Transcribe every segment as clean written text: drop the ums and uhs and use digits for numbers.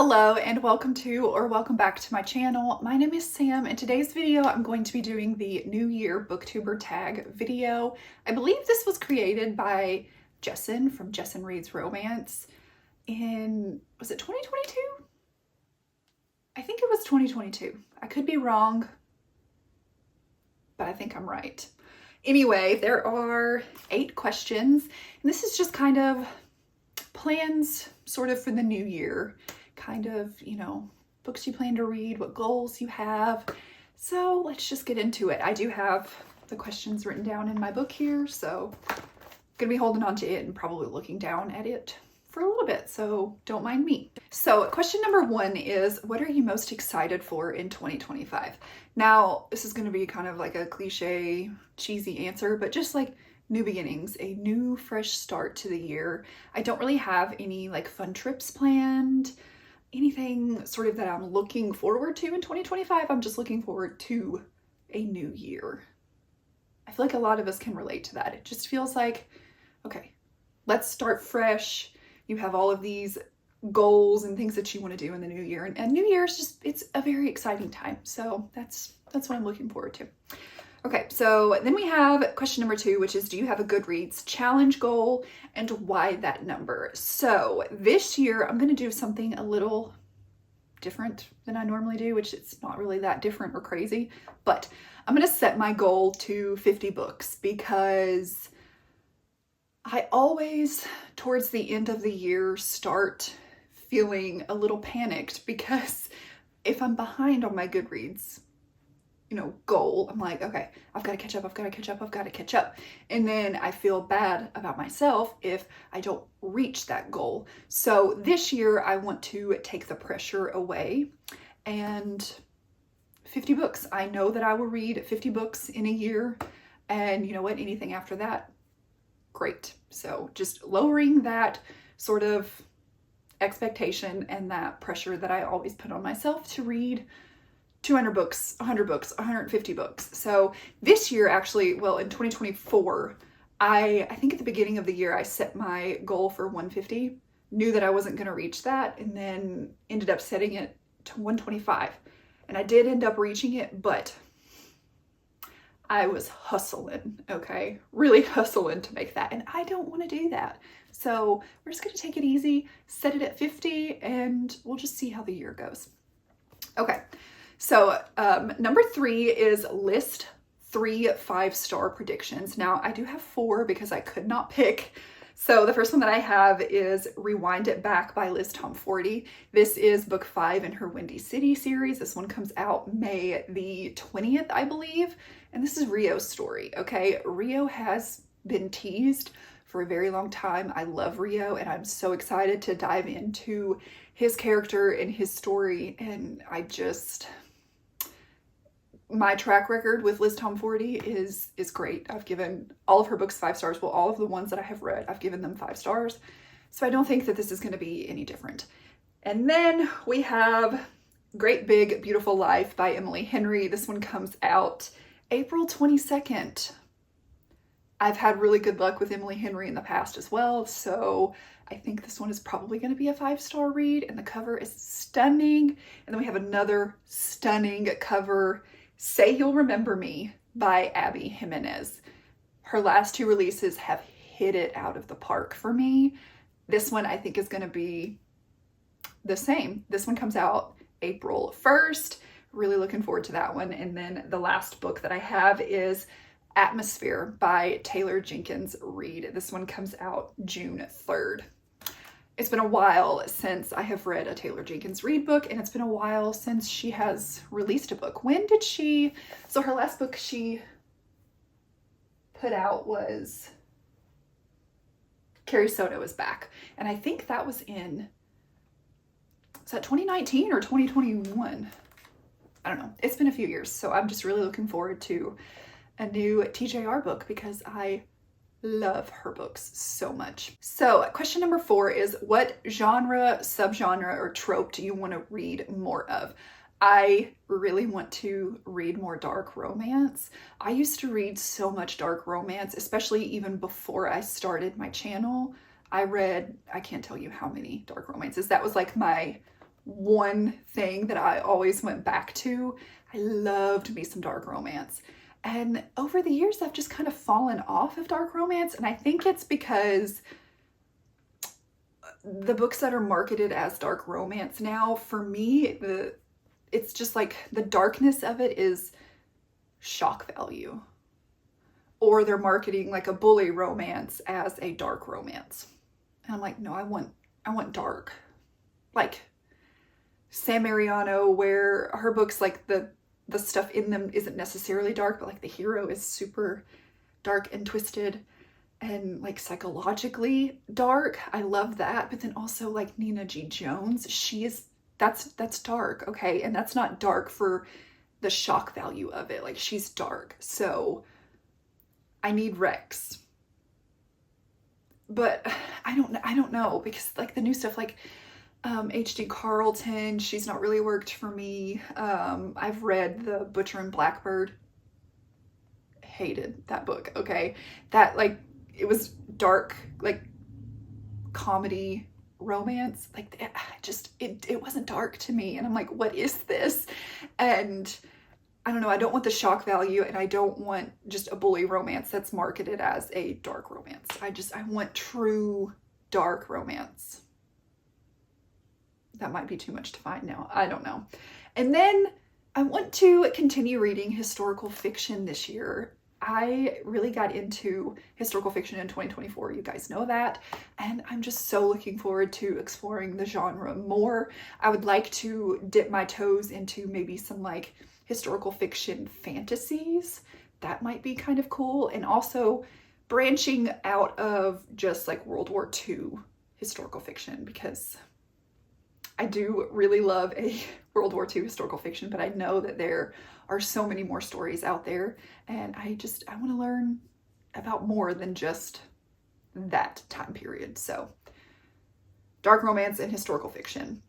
Hello and welcome back to my channel. My name is Sam. In today's video, I'm going to be doing the New Year Booktuber Tag video. I believe this was created by Jesson from Jesson Reads Romance in, was it 2022? I think it was 2022. I could be wrong, but I think I'm right. Anyway, there are 8 questions, and this is just kind of plans sort of for the new year. Kind of, books you plan to read, what goals you have. So let's just get into it. I do have the questions written down in my book here, so I'm gonna be holding on to it and probably looking down at it for a little bit, so don't mind me. So question number 1 is, what are you most excited for in 2025? Now, this is gonna be kind of like a cliche, cheesy answer, but just like new beginnings, a new fresh start to the year. I don't really have any like fun trips planned, anything sort of that I'm looking forward to in 2025. I'm just looking forward to a new year. I feel like a lot of us can relate to that. It just feels like, okay, let's start fresh. You have all of these goals and things that you want to do in the new year. And New Year is just, it's a very exciting time. So that's what I'm looking forward to. Okay, so then we have question number 2, which is, do you have a Goodreads challenge goal and why that number? So this year I'm going to do something a little different than I normally do, which it's not really that different or crazy, but I'm going to set my goal to 50 books because I always, towards the end of the year, start feeling a little panicked because if I'm behind on my Goodreads goal, I'm like, okay, I've got to catch up. And then I feel bad about myself if I don't reach that goal. So this year I want to take the pressure away and 50 books. I know that I will read 50 books in a year. And you know what? Anything after that, great. So just lowering that sort of expectation and that pressure that I always put on myself to read 200 books, 100 books, 150 books. So this year, actually, well, in 2024, I think at the beginning of the year, I set my goal for 150, knew that I wasn't going to reach that, and then ended up setting it to 125. And I did end up reaching it, but I was hustling, okay? Really hustling to make that. And I don't want to do that. So we're just going to take it easy, set it at 50, and we'll just see how the year goes. Okay. So number 3 is list 3 5-star predictions. Now I do have 4 because I could not pick. So the first one that I have is Rewind It Back by Liz Tomforty. This is book 5 in her Windy City series. This one comes out May the 20th, I believe. And this is Rio's story, okay? Rio has been teased for a very long time. I love Rio and I'm so excited to dive into his character and his story. And my track record with Liz Tomforty is great. I've given all of her books 5 stars. Well, all of the ones that I have read, I've given them 5 stars. So I don't think that this is going to be any different. And then we have Great Big Beautiful Life by Emily Henry. This one comes out April 22nd. I've had really good luck with Emily Henry in the past as well, so I think this one is probably going to be a 5-star read, and the cover is stunning. And then we have another stunning cover, Say You'll Remember Me by Abby Jimenez. Her last 2 releases have hit it out of the park for me. This one I think is going to be the same. This one comes out April 1st. Really looking forward to that one. And then the last book that I have is Atmosphere by Taylor Jenkins Reid. This one comes out June 3rd. It's been a while since I have read a Taylor Jenkins Reid book, and it's been a while since she has released a book. When did she, so her last book she put out was Carrie Soto Is Back. And I think that was in, is that 2019 or 2021? I don't know. It's been a few years, so I'm just really looking forward to a new TJR book because I love her books so much. So question number 4 is, what genre, subgenre, or trope do you want to read more of? I really want to read more dark romance. I used to read so much dark romance, especially even before I started my channel. I read, I can't tell you how many dark romances. That was like my one thing that I always went back to. I loved me some dark romance. And over the years, I've just kind of fallen off of dark romance. And I think it's because the books that are marketed as dark romance now, for me, it's just like the darkness of it is shock value. Or they're marketing like a bully romance as a dark romance. And I'm like, no, I want dark. Like Sam Mariano, where her books, like the stuff in them isn't necessarily dark, but like the hero is super dark and twisted and like psychologically dark. I love that. But then also like Nina G. Jones, that's dark, okay? And that's not dark for the shock value of it. Like she's dark. So I need Rex. But I don't know, because like the new stuff like H.D. Carlton, she's not really worked for me. I've read The Butcher and Blackbird. Hated that book, okay? That like, it was dark, like comedy romance. Like it wasn't dark to me. And I'm like, what is this? And I don't know, I don't want the shock value, and I don't want just a bully romance that's marketed as a dark romance. I want true dark romance. That might be too much to find now. I don't know. And then I want to continue reading historical fiction this year. I really got into historical fiction in 2024. You guys know that. And I'm just so looking forward to exploring the genre more. I would like to dip my toes into maybe some like historical fiction fantasies. That might be kind of cool. And also branching out of just like World War II historical fiction, because I do really love a World War II historical fiction, but I know that there are so many more stories out there, and I want to learn about more than just that time period. So dark romance and historical fiction.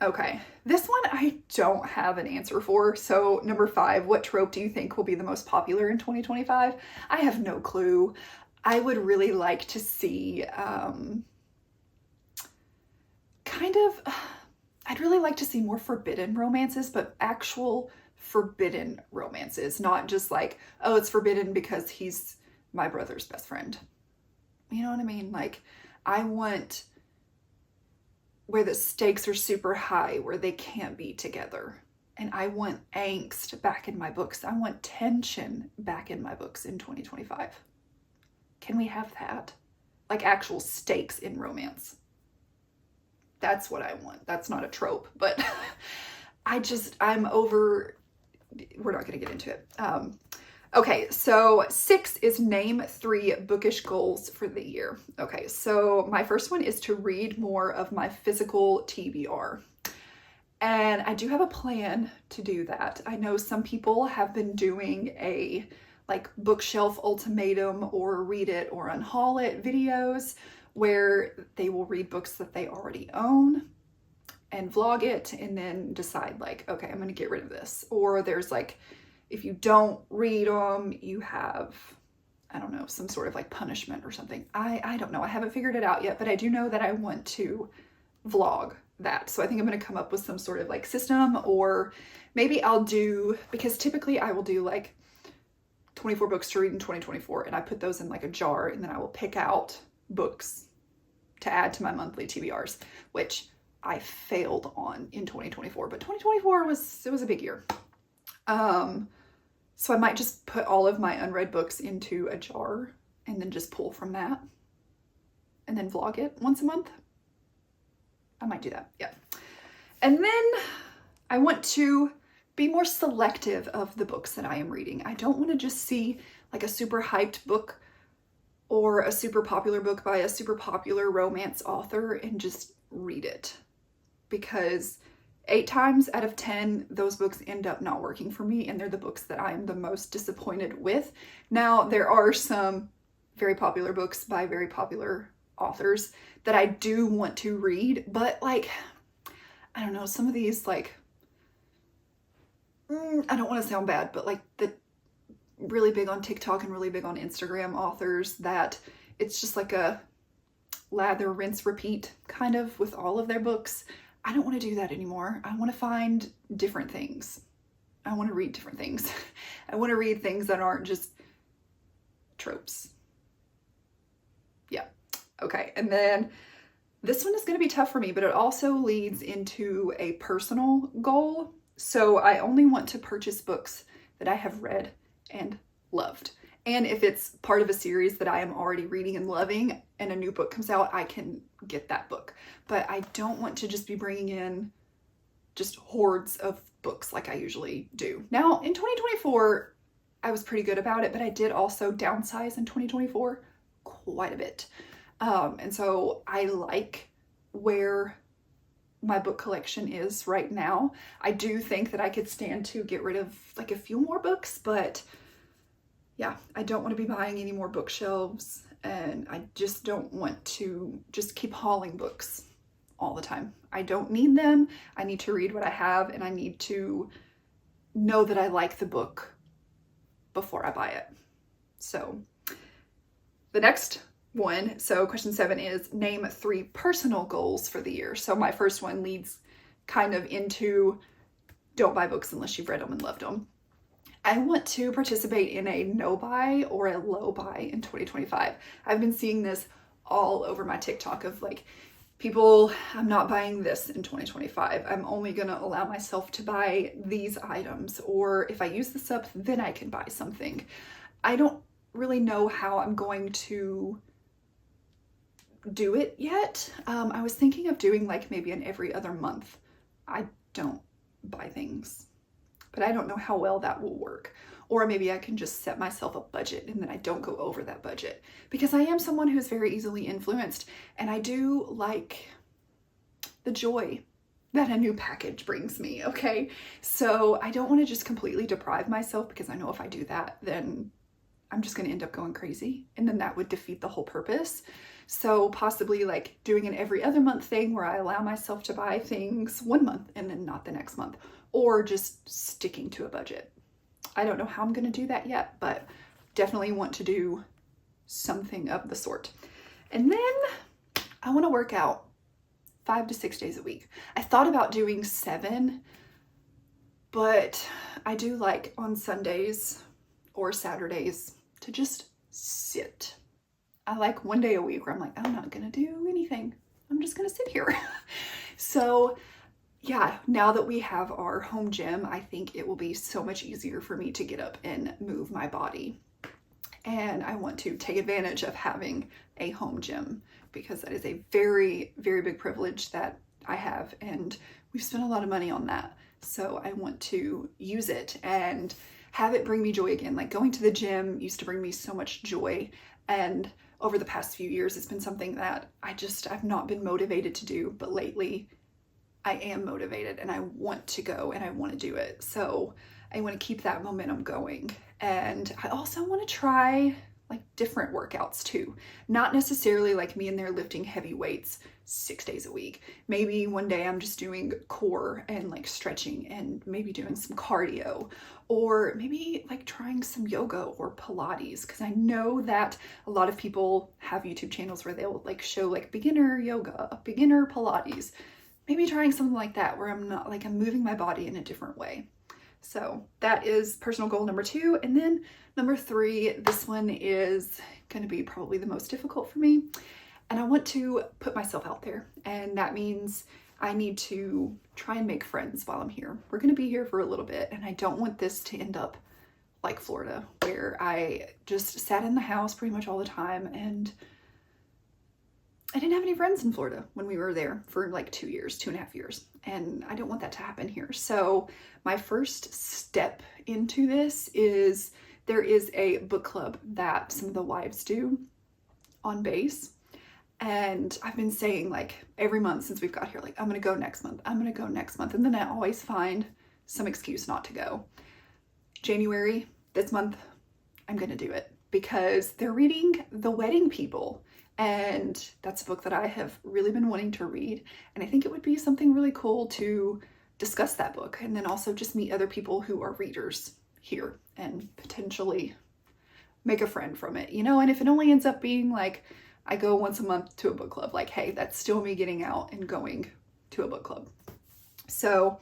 Okay, this one I don't have an answer for. So number 5, what trope do you think will be the most popular in 2025? I have no clue. I would really like to see I'd really like to see more forbidden romances, but actual forbidden romances, not just like, oh, it's forbidden because he's my brother's best friend. You know what I mean? Like, I want where the stakes are super high, where they can't be together. And I want angst back in my books. I want tension back in my books in 2025. Can we have that? Like actual stakes in romance. That's what I want. That's not a trope, but I'm over, we're not going to get into it. Okay, so 6 is name 3 bookish goals for the year. Okay, so my first one is to read more of my physical TBR. And I do have a plan to do that. I know some people have been doing a like bookshelf ultimatum or read it or unhaul it videos where they will read books that they already own and vlog it and then decide like, okay, I'm going to get rid of this. Or there's like, if you don't read them, you have, I don't know, some sort of like punishment or something. I don't know. I haven't figured it out yet, but I do know that I want to vlog that. So I think I'm going to come up with some sort of like system, or maybe I'll do, because typically I will do like 24 books to read in 2024, and I put those in like a jar, and then I will pick out books to add to my monthly TBRs, which I failed on in 2024, but 2024 was a big year. So I might just put all of my unread books into a jar and then just pull from that and then vlog it once a month. I might do that. Yeah. And then I want to be more selective of the books that I am reading. I don't want to just see like a super hyped book or a super popular book by a super popular romance author and just read it, because 8 times out of 10, those books end up not working for me, and they're the books that I am the most disappointed with. Now, there are some very popular books by very popular authors that I do want to read, but like, I don't know, some of these like, I don't want to sound bad, but like the really big on TikTok and really big on Instagram authors that it's just like a lather, rinse, repeat kind of with all of their books. I don't want to do that anymore. I want to find different things. I want to read different things. I want to read things that aren't just tropes. Yeah. Okay. And then this one is going to be tough for me, but it also leads into a personal goal. So I only want to purchase books that I have read and loved. And if it's part of a series that I am already reading and loving and a new book comes out, I can get that book. But I don't want to just be bringing in just hordes of books like I usually do. Now, in 2024, I was pretty good about it, but I did also downsize in 2024 quite a bit. And so I like where my book collection is right now. I do think that I could stand to get rid of like a few more books, but yeah, I don't want to be buying any more bookshelves, and I just don't want to just keep hauling books all the time. I don't need them. I need to read what I have, and I need to know that I like the book before I buy it. So the next one, so question 7 is name 3 personal goals for the year. So my first one leads kind of into don't buy books unless you've read them and loved them. I want to participate in a no buy or a low buy in 2025. I've been seeing this all over my TikTok of like people, I'm not buying this in 2025. I'm only going to allow myself to buy these items, or if I use this up, then I can buy something. I don't really know how I'm going to do it yet. I was thinking of doing like maybe an every other month. I don't buy things, but I don't know how well that will work. Or maybe I can just set myself a budget and then I don't go over that budget, because I am someone who's very easily influenced, and I do like the joy that a new package brings me, okay? So I don't want to just completely deprive myself, because I know if I do that, then I'm just going to end up going crazy, and then that would defeat the whole purpose. So possibly like doing an every other month thing where I allow myself to buy things one month and then not the next month, or just sticking to a budget. I don't know how I'm going to do that yet, but definitely want to do something of the sort. And then I want to work out 5 to 6 days a week. I thought about doing 7, but I do like on Sundays or Saturdays to just sit. I like one day a week where I'm like, I'm not gonna do anything. I'm just gonna sit here. So yeah, now that we have our home gym, I think it will be so much easier for me to get up and move my body. And I want to take advantage of having a home gym, because that is a very, very big privilege that I have, and we've spent a lot of money on that. So I want to use it and have it bring me joy again. Like going to the gym used to bring me so much joy, and over the past few years, it's been something that I've not been motivated to do, but lately I am motivated and I want to go and I want to do it. So I want to keep that momentum going. And I also want to try like different workouts too. Not necessarily like me in there lifting heavy weights 6 days a week. Maybe one day I'm just doing core and like stretching and maybe doing some cardio, or maybe like trying some yoga or Pilates, because I know that a lot of people have YouTube channels where they'll like show like beginner yoga, beginner Pilates. Maybe trying something like that where I'm not like I'm moving my body in a different way. So that is personal goal number 2. And then number 3, this one is going to be probably the most difficult for me. And I want to put myself out there. And that means I need to try and make friends while I'm here. We're going to be here for a little bit, and I don't want this to end up like Florida, where I just sat in the house pretty much all the time, and I didn't have any friends in Florida when we were there for like 2.5 years. And I don't want that to happen here. So my first step into this is there is a book club that some of the wives do on base. And I've been saying like every month since we've got here, like, I'm going to go next month. I'm going to go next month. And then I always find some excuse not to go. January, this month, I'm going to do it because they're reading The Wedding People. And that's a book that I have really been wanting to read. And I think it would be something really cool to discuss that book, and then also just meet other people who are readers here and potentially make a friend from it, you know? And if it only ends up being like, I go once a month to a book club, like, hey, that's still me getting out and going to a book club. So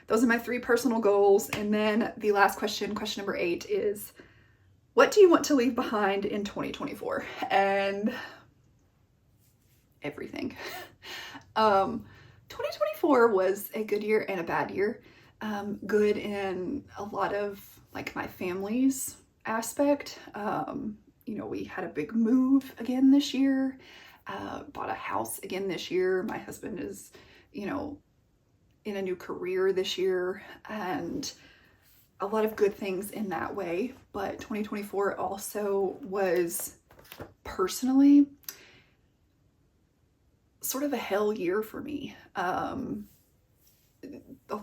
those are my 3 personal goals. And then the last question, question number 8, is what do you want to leave behind in 2024? And everything. 2024 was a good year and a bad year. Good in a lot of like my family's aspect. You know, we had a big move again this year, bought a house again this year. My husband is, you know, in a new career this year, and a lot of good things in that way. But 2024 also was personally sort of a hell year for me. A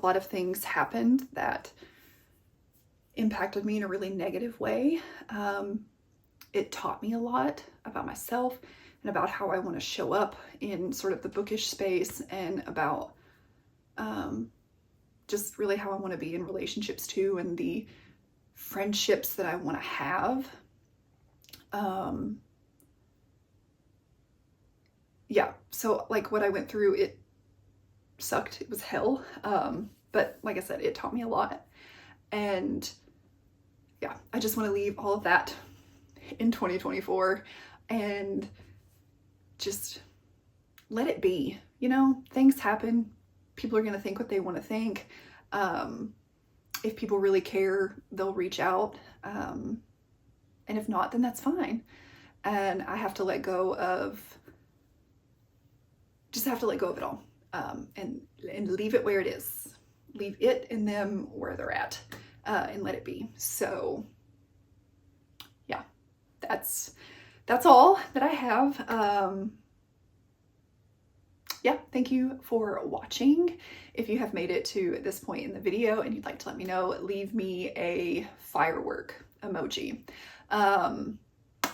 lot of things happened that impacted me in a really negative way. It taught me a lot about myself and about how I want to show up in sort of the bookish space, and about just really how I want to be in relationships too, and the friendships that I want to have. Yeah, so like what I went through, it sucked. It was hell. But like I said, it taught me a lot. And yeah, I just want to leave all of that in 2024 and just let it be. You know, things happen. People are going to think what they want to think. If people really care, they'll reach out. And if not, then that's fine. And I have to let go of, just have to let go of it all. And leave it where it is. Leave it and them where they're at, and let it be. So yeah, that's all that I have. Yeah, thank you for watching. If you have made it to this point in the video and you'd like to let me know, leave me a firework emoji. I'm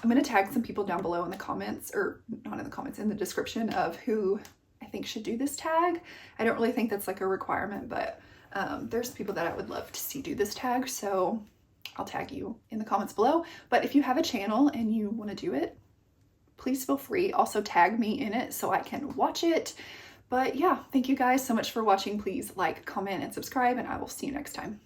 going to tag some people down below in the comments, or not in the comments, in the description, of who I think should do this tag. I don't really think that's like a requirement, but there's people that I would love to see do this tag, so I'll tag you in the comments below. But if you have a channel and you want to do it, please feel free. Also tag me in it so I can watch it. But yeah, thank you guys so much for watching. Please like, comment, and subscribe, and I will see you next time.